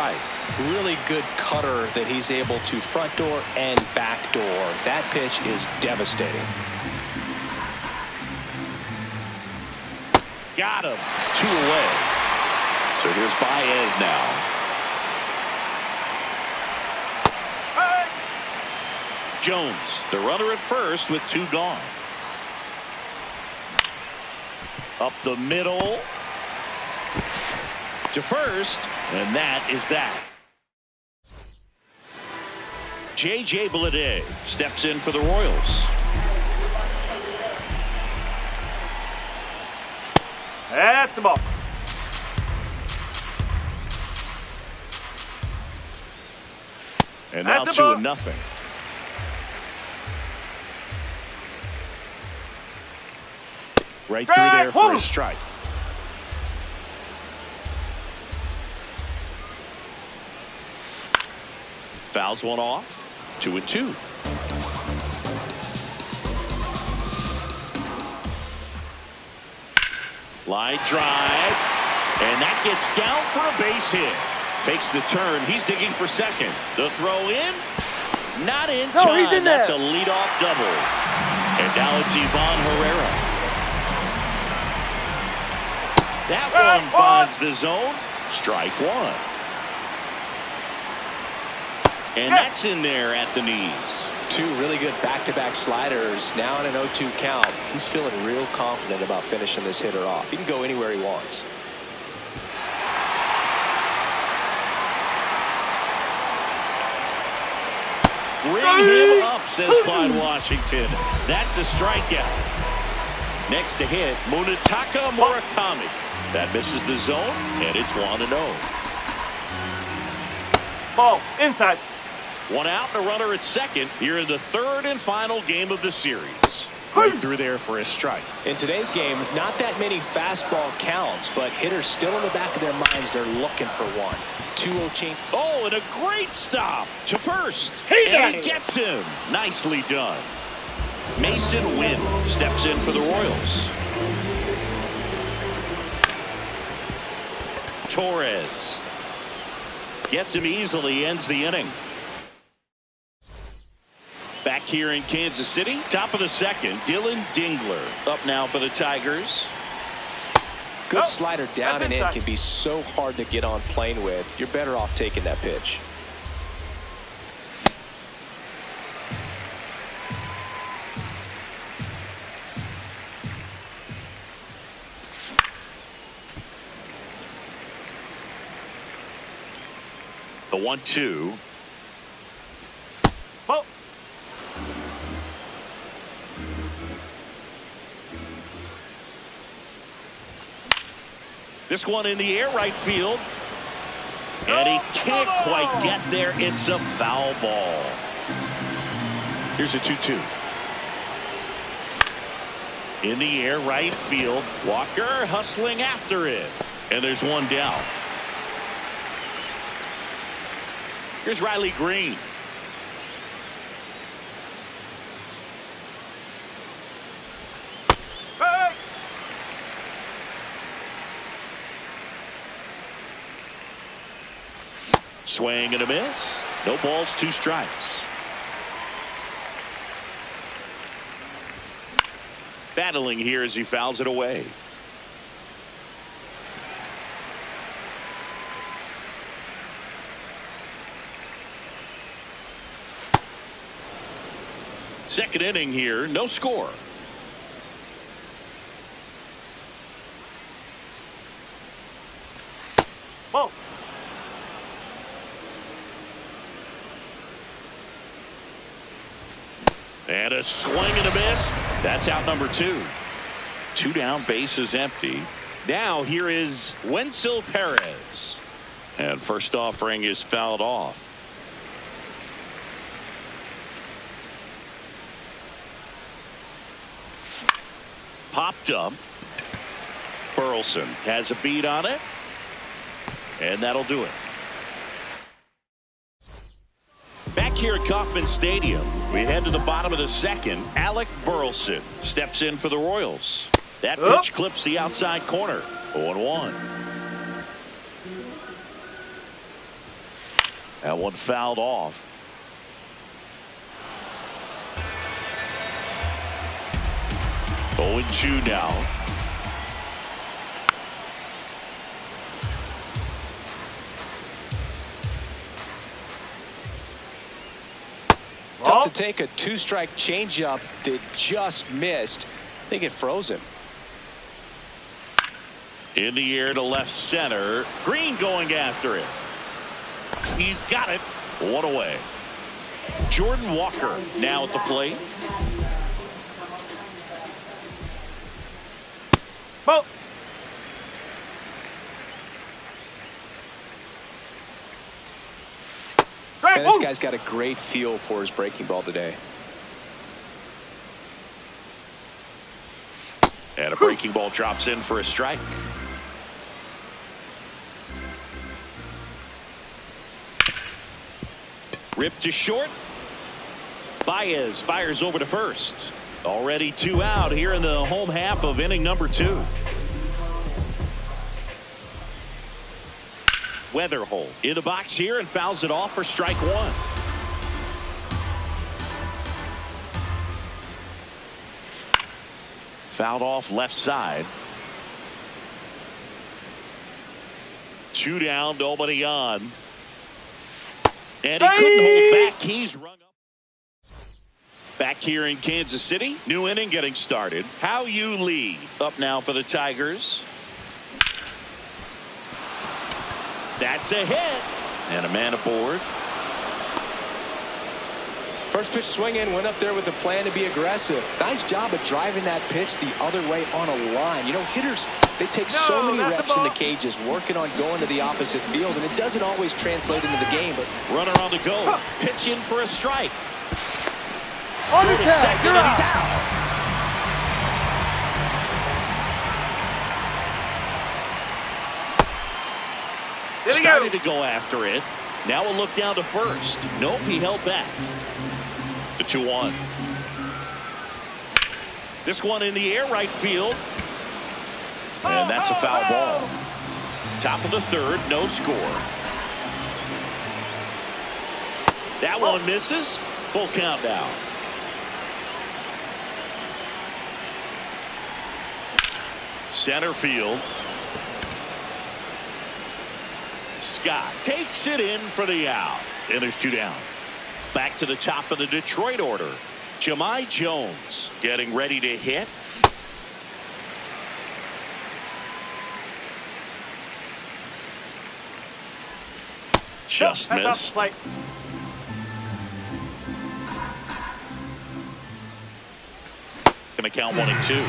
strike. Really good cutter that he's able to front door and back door. That pitch is devastating. Got him. 2 away. So here's Baez now. Hey. Jones, the runner at first with 2 gone. Up the middle to first, and that is that. J.J. Bleday steps in for the Royals. That's the ball. And now 2-0. Right through there for a strike. Fouls one off. 2-2. Line drive. And that gets down for a base hit. Takes the turn. He's digging for second. The throw in. Not in time. He's in there. That's a leadoff double. And now it's Ivan Herrera. That one finds the zone. Strike 1. And that's in there at the knees. 2 really good back-to-back sliders. Now in an 0-2 count. He's feeling real confident about finishing this hitter off. He can go anywhere he wants. Ring him up, says Clyde Washington. That's a strikeout. Next to hit, Munetaka Murakami. That misses the zone, and it's 1-0. Ball inside. 1 out and a runner at second here in the 3rd and final game of the series. Right through there for a strike. In today's game, not that many fastball counts, but hitters still in the back of their minds, they're looking for one. 2-0 change. Oh, and a great stop to first. And he gets him. Nicely done. Mason Wynn steps in for the Royals. Torres gets him easily, ends the inning. Back here in Kansas City, top of the 2nd, Dylan Dingler up now for the Tigers. Good slider down and in can be so hard to get on plane with. You're better off taking that pitch. The 1-2. Ball. This one in the air, right field. And he can't quite get there. It's a foul ball. Here's a 2-2. In the air, right field. Walker hustling after it. And there's one down. Here's Riley Green. Hey. Swing and a miss. No balls, 2 strikes. Battling here as he fouls it away. Second inning here, no score. Ball. And a swing and a miss. That's out number 2. 2 down, base is empty. Now here is Wenzel Perez. And first offering is fouled off. Popped up. Burleson has a beat on it. And that'll do it. Back here at Kauffman Stadium, we head to the bottom of the 2nd. Alec Burleson steps in for the Royals. That pitch clips the outside corner. 0-1. That one fouled off. Oh, and 2 now. Tough to take a 2-strike changeup that just missed. I think it froze him. In the air to left center. Green going after it. He's got it. 1 away. Jordan Walker now at the plate. Ball. And this guy's got a great feel for his breaking ball today. And a breaking ball drops in for a strike. Ripped to short. Baez fires over to first. Already 2 out here in the home half of inning number 2. Weatherholt in the box here and fouls it off for strike 1. Fouled off left side. 2 down, nobody on. And he couldn't hold back. He's rung up. Back here in Kansas City. New inning getting started. Hao-Yu Lee up now for the Tigers. That's a hit. And a man aboard. First pitch swing in, went up there with a plan to be aggressive. Nice job of driving that pitch the other way on a line. You know, hitters, they take so many reps in the cages working on going to the opposite field, and it doesn't always translate into the game. But runner on the go. Pitch in for a strike. On Throw the to tag, second, and he's out. Started to go after it. Now a look down to first. Nope, he held back. The 2-1. This one in the air right field. And that's a foul ball. Top of the third, no score. That one misses. Full count now. Center field. Scott takes it in for the out. And there's 2 down. Back to the top of the Detroit order. Jahmai Jones getting ready to hit. Just missed. Gonna count 1 and 2.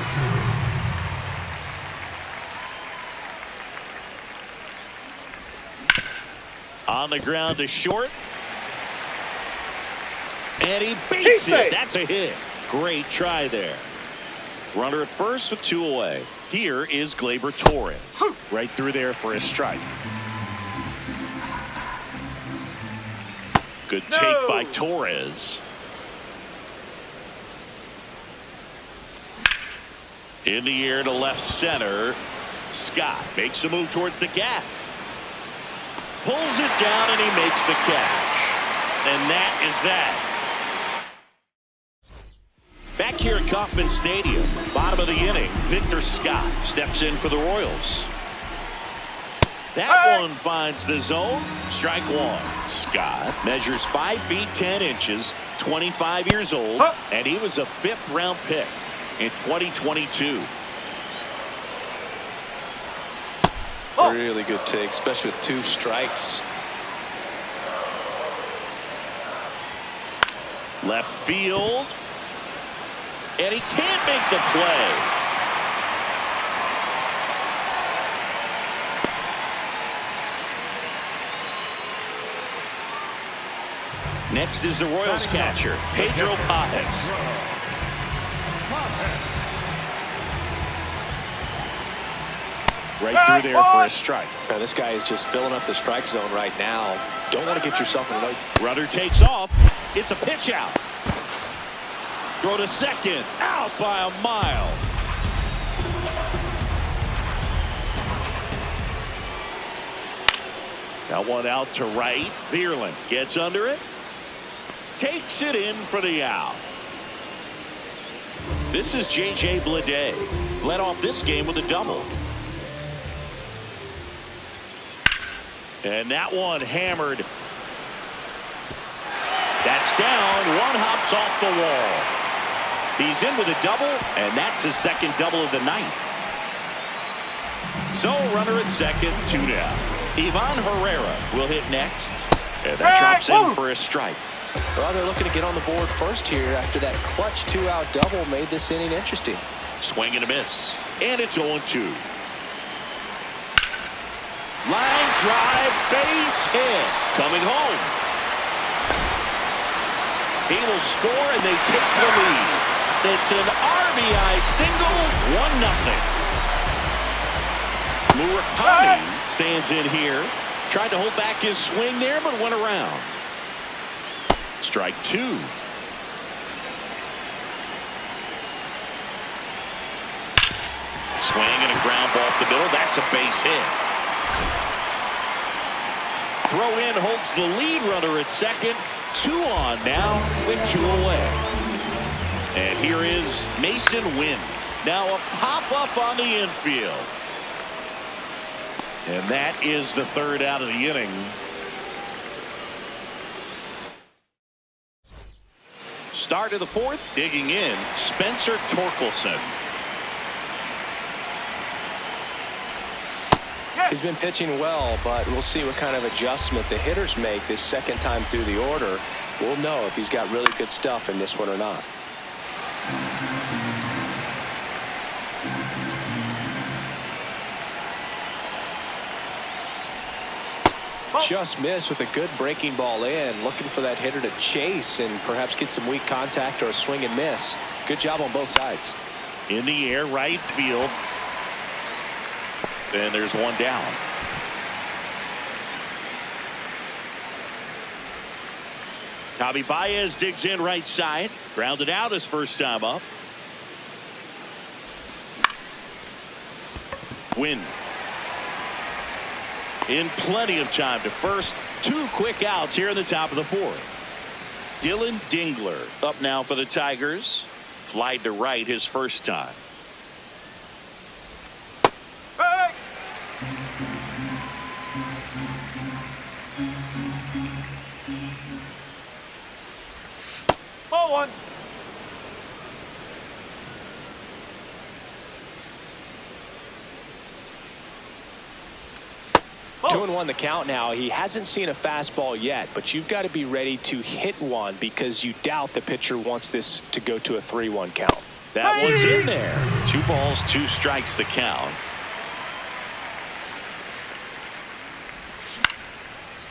On the ground to short. And he beats it. That's a hit. Great try there. Runner at first with 2 away. Here is Gleyber Torres. Right through there for a strike. Good take by Torres. In the air to left center. Scott makes a move towards the gap. Pulls it down and he makes the catch. And that is that. Back here at Kauffman Stadium, bottom of the inning, Victor Scott steps in for the Royals. That one finds the zone. Strike 1. Scott measures 5 feet 10 inches, 25 years old, and he was a 5th round pick in 2022. Really good take, especially with 2 strikes. Left field. And he can't make the play. Next is the Royals catcher, Pedro Pages. Right through there for a strike. Now, this guy is just filling up the strike zone right now. Don't want to get yourself in the way. Runner takes off. It's a pitch out. Throw to second. Out by a mile. That one out to right. Vierland gets under it. Takes it in for the out. This is J.J. Bleday. Led off this game with a double. And that one hammered. That's down. One hops off the wall. He's in with a double, and that's his second double of the night. So runner at second, 2 down. Ivan Herrera will hit next. And that drops in for a strike. Well, they're looking to get on the board first here after that clutch 2-out double made this inning interesting. Swing and a miss. And it's 0-2. Line drive, base hit. Coming home. He will score, and they take the lead. It's an RBI single, 1-0. Murakami stands in here. Tried to hold back his swing there, but went around. Strike 2. Swing and a ground ball up the middle. That's a base hit. Throw in holds the lead runner at second. 2 on now with 2 away. And here is Mason Wynn. Now a pop-up on the infield. And that is the 3rd out of the inning. Start of the 4th, digging in, Spencer Torkelson. He's been pitching well, but we'll see what kind of adjustment the hitters make this second time through the order. We'll know if he's got really good stuff in this one or not. Just missed with a good breaking ball in. Looking for that hitter to chase and perhaps get some weak contact or a swing and miss. Good job on both sides. In the air, right field. And there's one down. Javi Baez digs in right side. Grounded out his first time up. Win. In plenty of time to first. 2 quick outs here in the top of the 4th. Dylan Dingler up now for the Tigers. Flied to right his first time. Hey! Ball 1. 2-1 the count now. He hasn't seen a fastball yet, but you've got to be ready to hit one because you doubt the pitcher wants this to go to a 3-1 count. That one's in there. 2 balls, 2 strikes the count.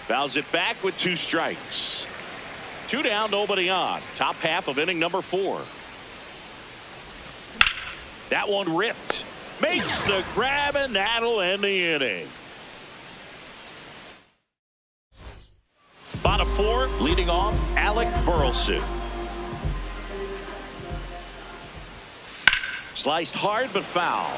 Fouls it back with 2 strikes. 2 down, nobody on. Top half of inning number 4. That one ripped. Makes the grab, and that'll end the inning. Bottom 4, leading off, Alec Burleson. Sliced hard but foul.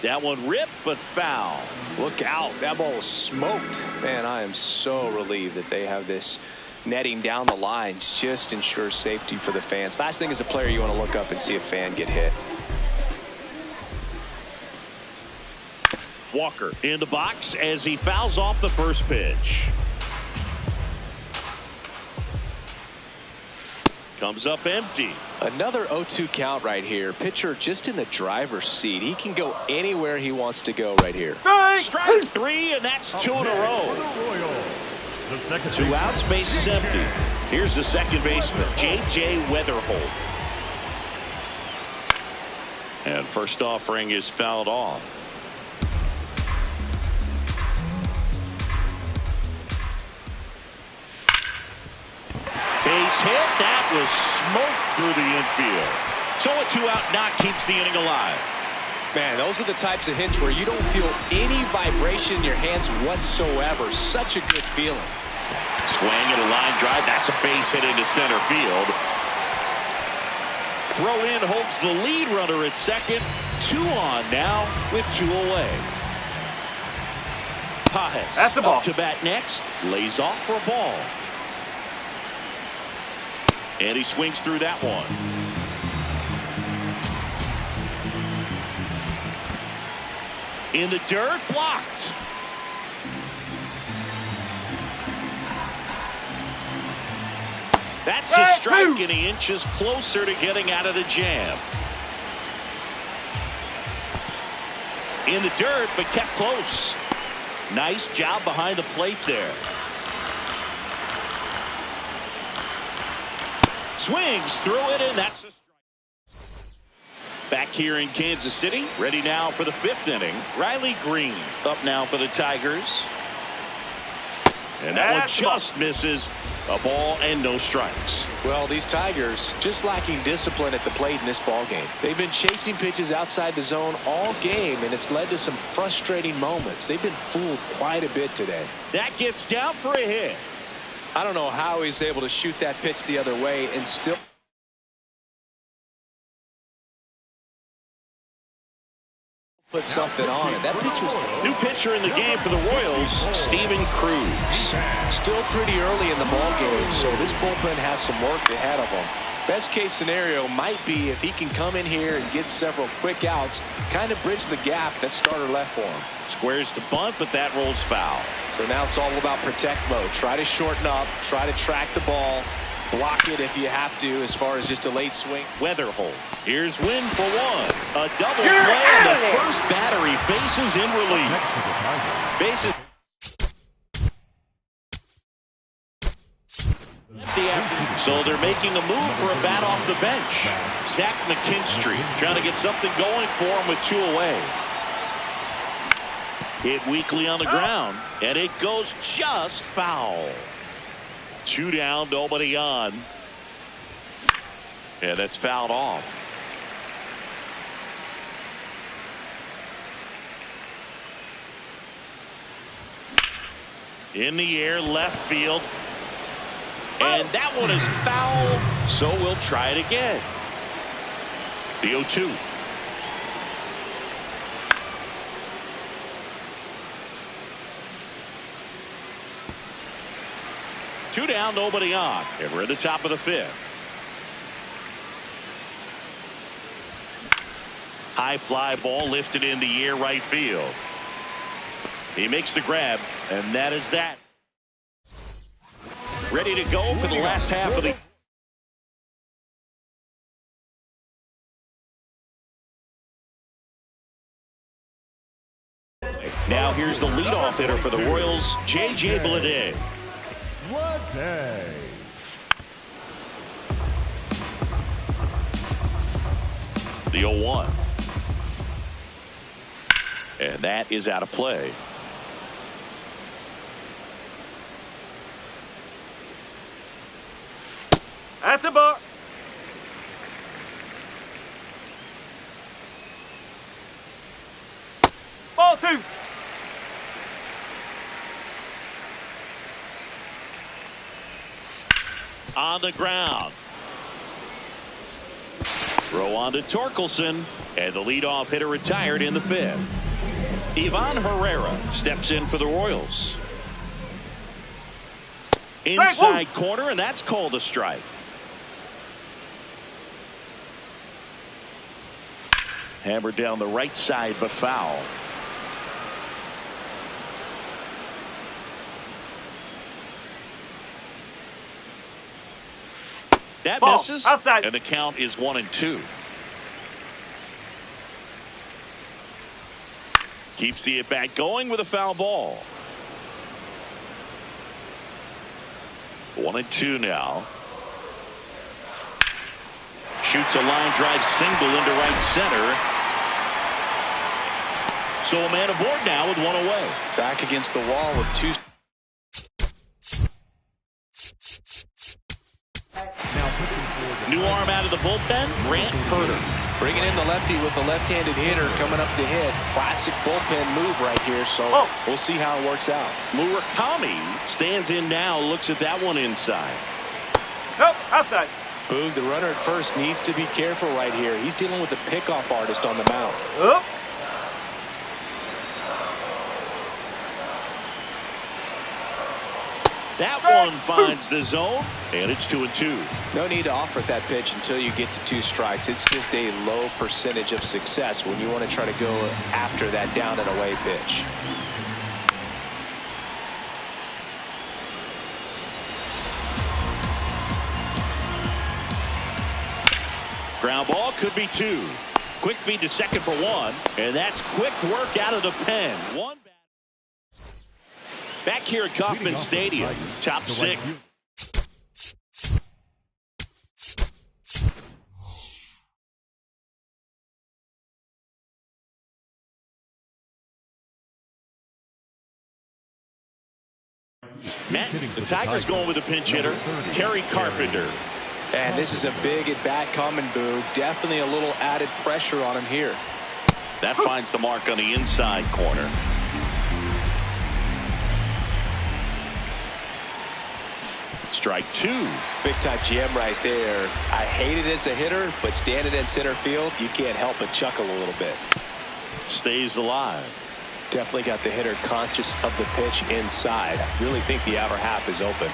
That one ripped but foul. Look out. That ball was smoked. Man, I am so relieved that they have this netting down the lines. Just ensures safety for the fans. Last thing as a player, you want to look up and see a fan get hit. Walker in the box as he fouls off the first pitch. Comes up empty. Another 0-2 count right here. Pitcher just in the driver's seat. He can go anywhere he wants to go right here. Strike 3, and that's 2 in a row. 2 outs, base is empty. Here's the second baseman, J.J. Weatherholt. And first offering is fouled off. Base hit. That was smoked through the infield. So a 2-out knock keeps the inning alive. Man, those are the types of hits where you don't feel any vibration in your hands whatsoever. Such a good feeling. Swing and a line drive. That's a base hit into center field. Throw in holds the lead runner at second. 2 on now with 2 away. Pages That's the ball. up to bat next. Lays off for a ball. And he swings through that one. In the dirt, blocked. That's a strike, and he inches closer to getting out of the jam. In the dirt, but kept close. Nice job behind the plate there. Swings through it, and that's a strike. Back here in Kansas City, ready now for the 5th inning. Riley Green up now for the Tigers. And that one just misses. A ball and no strikes. Well, these Tigers just lacking discipline at the plate in this ball game. They've been chasing pitches outside the zone all game, and it's led to some frustrating moments. They've been fooled quite a bit today. That gets down for a hit. I don't know how he's able to shoot that pitch the other way and still put something on it. That pitch was new pitcher in the game for the Royals, Steven Cruz. Still pretty early in the ball game, so this bullpen has some work ahead of them. Best case scenario might be if he can come in here and get several quick outs, kind of bridge the gap that starter left for him. Squares to bunt, but that rolls foul. So now it's all about protect mode. Try to shorten up, try to track the ball, block it if you have to as far as just a late swing. Weatherholt. Here's Wynn for 1. A double play, and the first battery bases in relief. Bases. So they're making a move for a bat off the bench. Zach McKinstry trying to get something going for him with 2 away. Hit weakly on the ground, and it goes just foul. 2 down, nobody on. And that's fouled off. In the air, left field. And that one is foul, so we'll try it again. The 0-2. Two down, nobody on. And we're at the top of the 5th. High fly ball lifted in the air, right field. He makes the grab, and that is that. Ready to go for the last half of the. Now here's the leadoff hitter for the Royals, J.J. Bleday. The 0-1. And that is out of play. That's a ball. Ball 2. On the ground. Throw on to Torkelson, and the leadoff hitter retired in the 5th. Ivan Herrera steps in for the Royals. Inside corner, and that's called a strike. Hammered down the right side, but foul. That Ball, misses, outside. and the count is 1-2. Keeps the at-bat going with a foul ball. 1-2 now. Shoots a line drive single into right center. So a man aboard now with 1 away. Back against the wall with 2. New arm out of the bullpen, Grant Herter. Bringing in the lefty with the left-handed hitter coming up to hit. Classic bullpen move right here, so we'll see how it works out. Murakami stands in now, looks at that one inside. Nope, outside. Boog, the runner at first needs to be careful right here. He's dealing with a pickoff artist on the mound. Up. That one finds the zone, and it's 2-2. No need to offer that pitch until you get to 2 strikes. It's just a low percentage of success when you want to try to go after that down and away pitch. Ground ball could be 2. Quick feed to second for 1, and that's quick work out of the pen. One back here at Kauffman Stadium, top 6. Matt, the Tigers going with a pinch hitter, Kerry Carpenter. And this is a big at-bat coming, Boog. Definitely a little added pressure on him here. That finds the mark on the inside corner. Strike 2. Big-time gem right there. I hate it as a hitter, but standing in center field, you can't help but chuckle a little bit. Stays alive. Definitely got the hitter conscious of the pitch inside. I really think the outer half is open.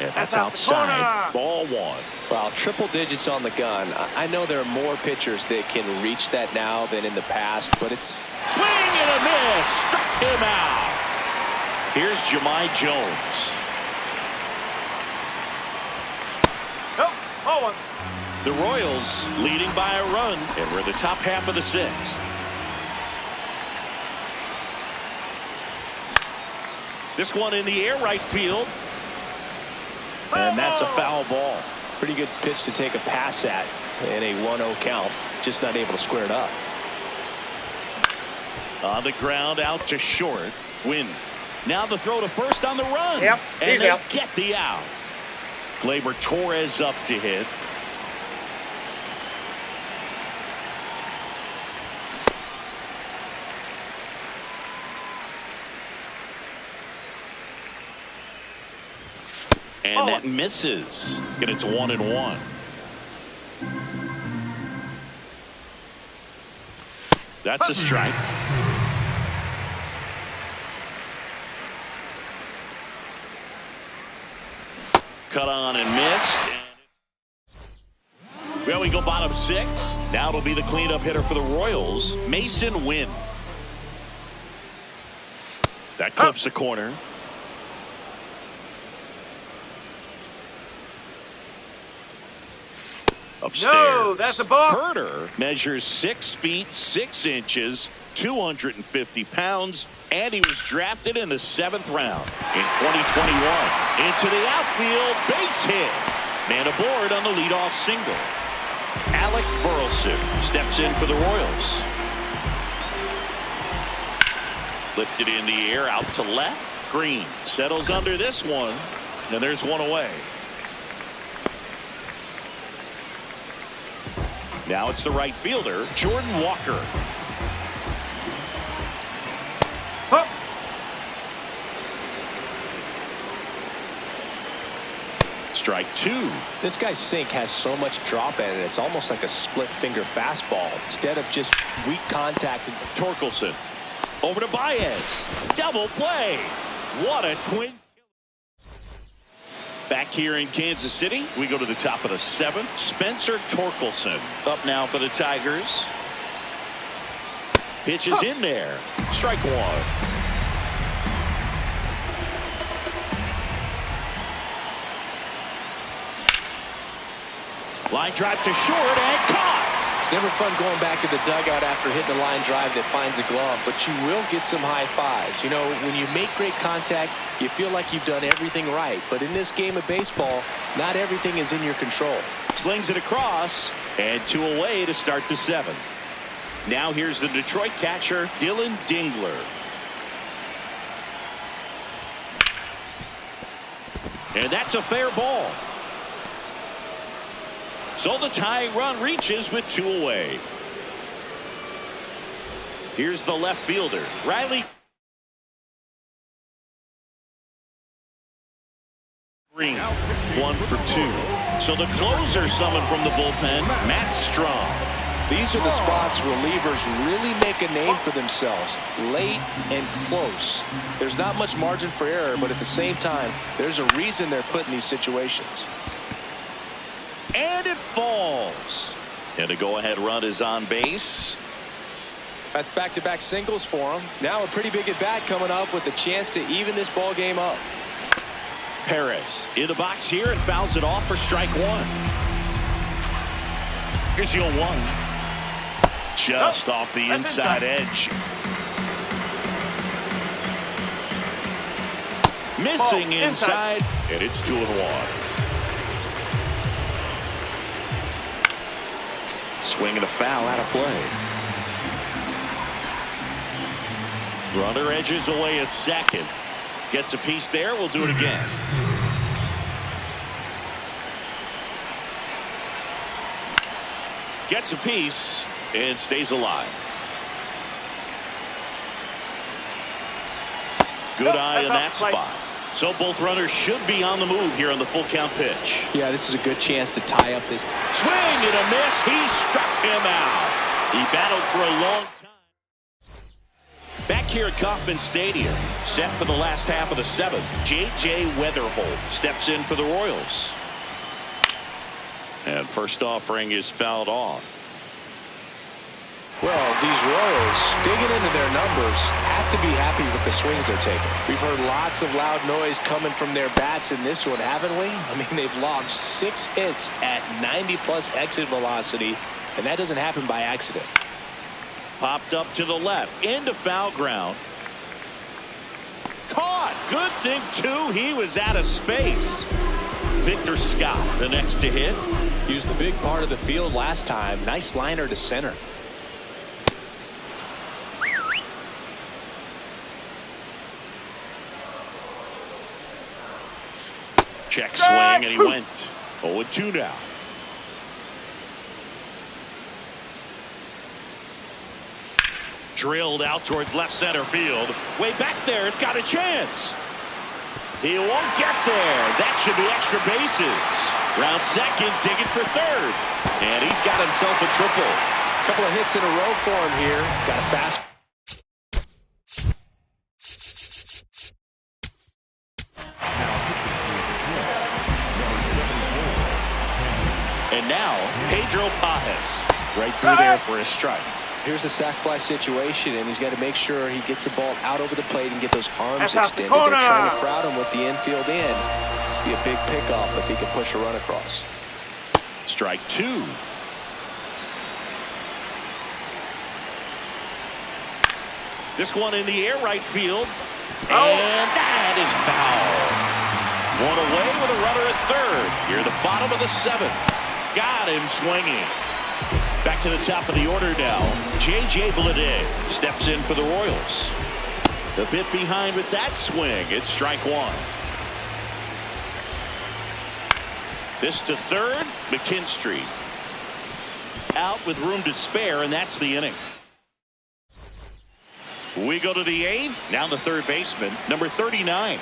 And that's outside. Ball 1. Well, triple digits on the gun. I know there are more pitchers that can reach that now than in the past, but it's... Swing and a miss. Struck him out. Here's Jahmai Jones. Nope. Ball 1. The Royals leading by a run, and we're in the top half of the 6th. This one in the air right field. And that's a foul ball. Pretty good pitch to take a pass at in a 1-0 count. Just not able to square it up. On the ground out to short. Win. Now the throw to first on the run. Yep, and they get the out. Gleyber Torres up to hit. And that misses. And it's 1-1. That's a strike. Cut on and missed. Well, we go bottom 6. Now it'll be the cleanup hitter for the Royals, Masyn Winn. That clips the corner. Upstairs. No, that's a ball. Herder measures 6 feet 6 inches, 250 pounds, and he was drafted in the 7th round in 2021. Into the outfield, base hit. Man aboard on the leadoff single. Alec Burleson steps in for the Royals. Lifted in the air out to left. Green settles under this one, and there's one away. Now it's the right fielder, Jordan Walker. Huh. Strike 2. This guy's sink has so much drop in it. It's almost like a split finger fastball instead of just weak contact. Torkelson over to Baez. Double play. What a twin. Back here in Kansas City, we go to the top of the 7th. Spencer Torkelson up now for the Tigers. Pitch is in there. Strike 1. Line drive to short and caught. It's never fun going back to the dugout after hitting a line drive that finds a glove, but you will get some high fives. You know, when you make great contact, you feel like you've done everything right. But in this game of baseball, not everything is in your control. Slings it across, and 2 away to start the 7th. Now here's the Detroit catcher, Dylan Dingler. And that's a fair ball. So the tying run reaches with 2 away. Here's the left fielder, Riley Green. 1 for 2. So the closer summoned from the bullpen, Matt Strahm. These are the spots relievers really make a name for themselves. Late and close. There's not much margin for error, but at the same time, there's a reason they're put in these situations. And it falls. And a go-ahead run is on base. That's back-to-back singles for him. Now a pretty big at-bat coming up with a chance to even this ball game up. Perez in the box here and fouls it off for strike 1. Here's the 0-1. Just off the inside edge. Missing inside, and it's 2-1. Swing and a foul out of play. Runner edges away at second. Gets a piece there. We'll do it again. Gets a piece and stays alive. Good eye in that spot. So both runners should be on the move here on the full count pitch. Yeah, this is a good chance to tie up this. Swing and a miss. He struck him out. He battled for a long time. Back here at Kauffman Stadium, set for the last half of the 7th, J.J. Weatherholt steps in for the Royals. And first offering is fouled off. Well, these Royals, digging into their numbers, have to be happy with the swings they're taking. We've heard lots of loud noise coming from their bats in this one, haven't we? I mean, they've logged 6 hits at 90-plus exit velocity, and that doesn't happen by accident. Popped up to the left, into foul ground. Caught. Good thing, too, he was out of space. Victor Scott, the next to hit. He was the big part of the field last time. Nice liner to center. Check swing, and he went 0-2 now. Drilled out towards left center field. Way back there, it's got a chance. He won't get there. That should be extra bases. Round second, digging for third. And he's got himself a triple. A couple of hits in a row for him here. Got a fast. And now, Pedro Pages. Right through there for a strike. Here's a sac fly situation, and he's got to make sure he gets the ball out over the plate and get those arms That's extended. the They're trying to crowd him with the infield in. It'd be a big pickoff if he can push a run across. Strike 2. This one in the air right field. And that is foul. One away with a runner at third. Here at the bottom of the 7th. Got him swinging. Back to the top of the order now. J.J. Bleday steps in for the Royals. A bit behind with that swing. It's strike 1. This to third. McKinstry out with room to spare, and that's the inning. We go to the 8th. Now the third baseman, number 39.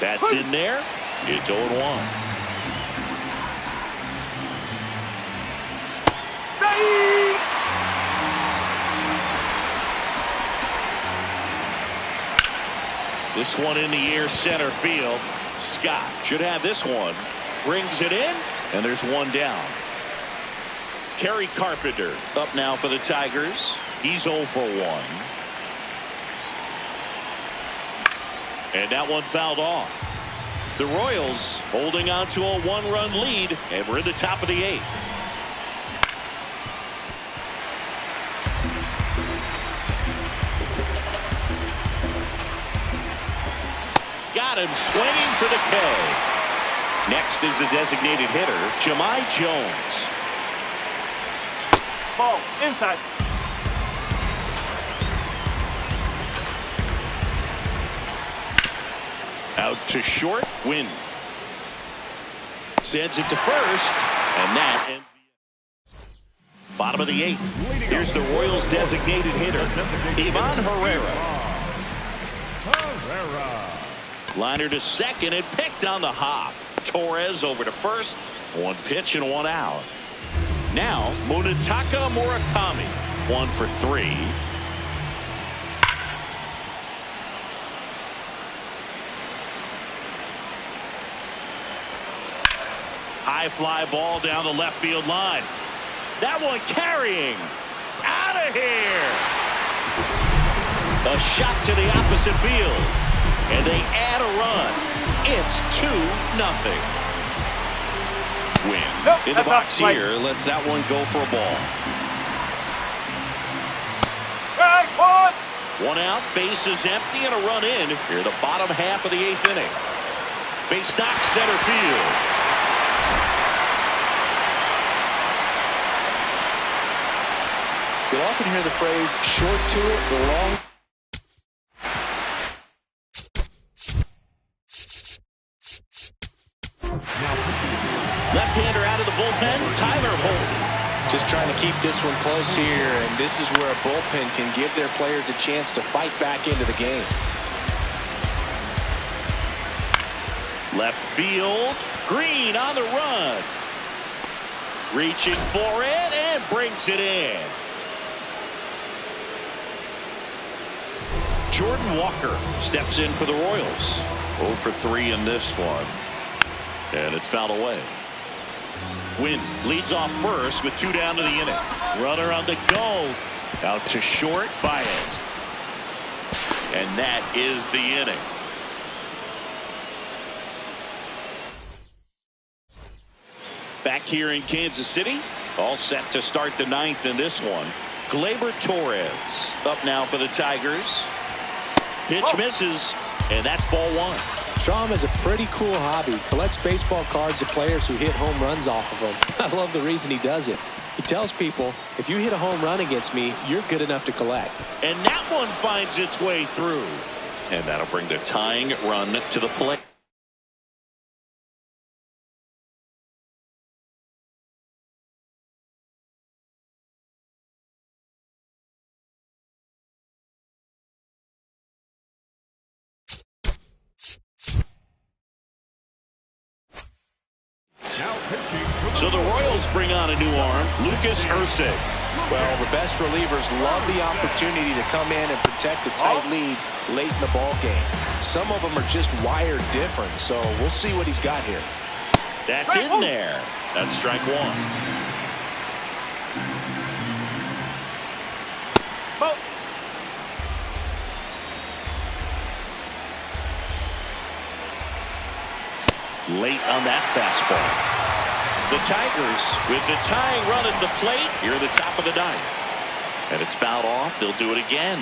That's in there. It's 0-1. This one in the air center field. Scott should have this one. Brings it in, and there's one down. Kerry Carpenter up now for the Tigers. He's 0 for 1. And that one fouled off. The Royals holding on to a 1-run lead, and we're in the top of the 8th. Got him swinging for the K. Next is the designated hitter, Jahmai Jones. Ball inside. Out to short, Wynn sends it to first, and that ends the bottom of the 8th. Here's the Royals designated hitter, Ivan Herrera. Liner to second and picked on the hop. Torres over to first. One pitch and one out. Now Munetaka Murakami 1 for 3. High fly ball down the left field line. That one carrying. Out of here. A shot to the opposite field. And they add a run. It's 2-0. Win. Nope, in the box here. Lets that one go for a ball. One out. Base is empty and a run in. Here the bottom half of the 8th inning. Base knock center field. You'll often hear the phrase, short to it, the long. Left-hander out of the bullpen, Tyler Holt. Just trying to keep this one close here, and this is where a bullpen can give their players a chance to fight back into the game. Left field, Green on the run. Reaching for it and brings it in. Jordan Walker steps in for the Royals. 0 for 3 in this one. And it's fouled away. Wynn leads off first with 2 down to the inning. Runner on the go. Out to short, Baez. And that is the inning. Back here in Kansas City. All set to start the 9th in this one. Gleyber Torres up now for the Tigers. Pitch misses, and that's ball 1. Strom has a pretty cool hobby. Collects baseball cards of players who hit home runs off of them. I love the reason he does it. He tells people, if you hit a home run against me, you're good enough to collect. And that one finds its way through. And that'll bring the tying run to the plate. So the Royals bring on a new arm, Lucas Erceg. Well, the best relievers love the opportunity to come in and protect a tight lead late in the ball game. Some of them are just wired different, so we'll see what he's got here. That's in there. That's strike 1. Late on that fastball. The Tigers with the tying run at the plate here at the top of the 9th. And it's fouled off. They'll do it again.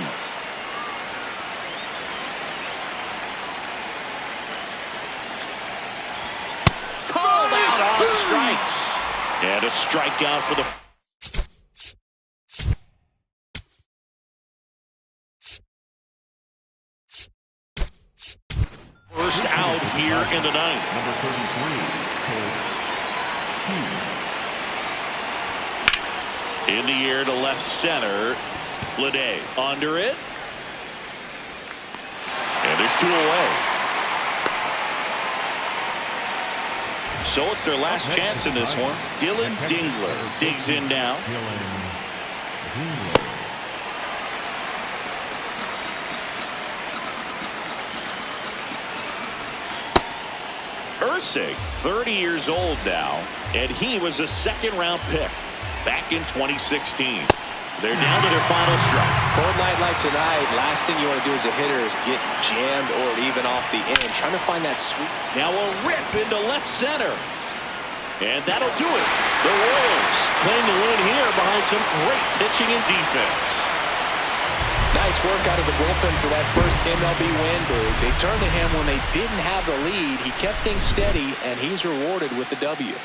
Called out on strikes. And a strikeout for the first out here in the 9th. Number 33. In the air to left center. Lede under it. And there's 2 away. So it's their last chance in this one. Dylan Dingler digs in now. Erceg, 30 years old now, and he was a 2nd-round pick back in 2016. They're down to their final strike. Cold night like tonight, last thing you want to do as a hitter is get jammed or even off the end. Trying to find that sweet. Now a rip into left center. And that'll do it. The Royals claim the win here behind some great pitching and defense. Nice work out of the bullpen for that first MLB win, Boog. They turned to him when they didn't have the lead. He kept things steady, and he's rewarded with the W.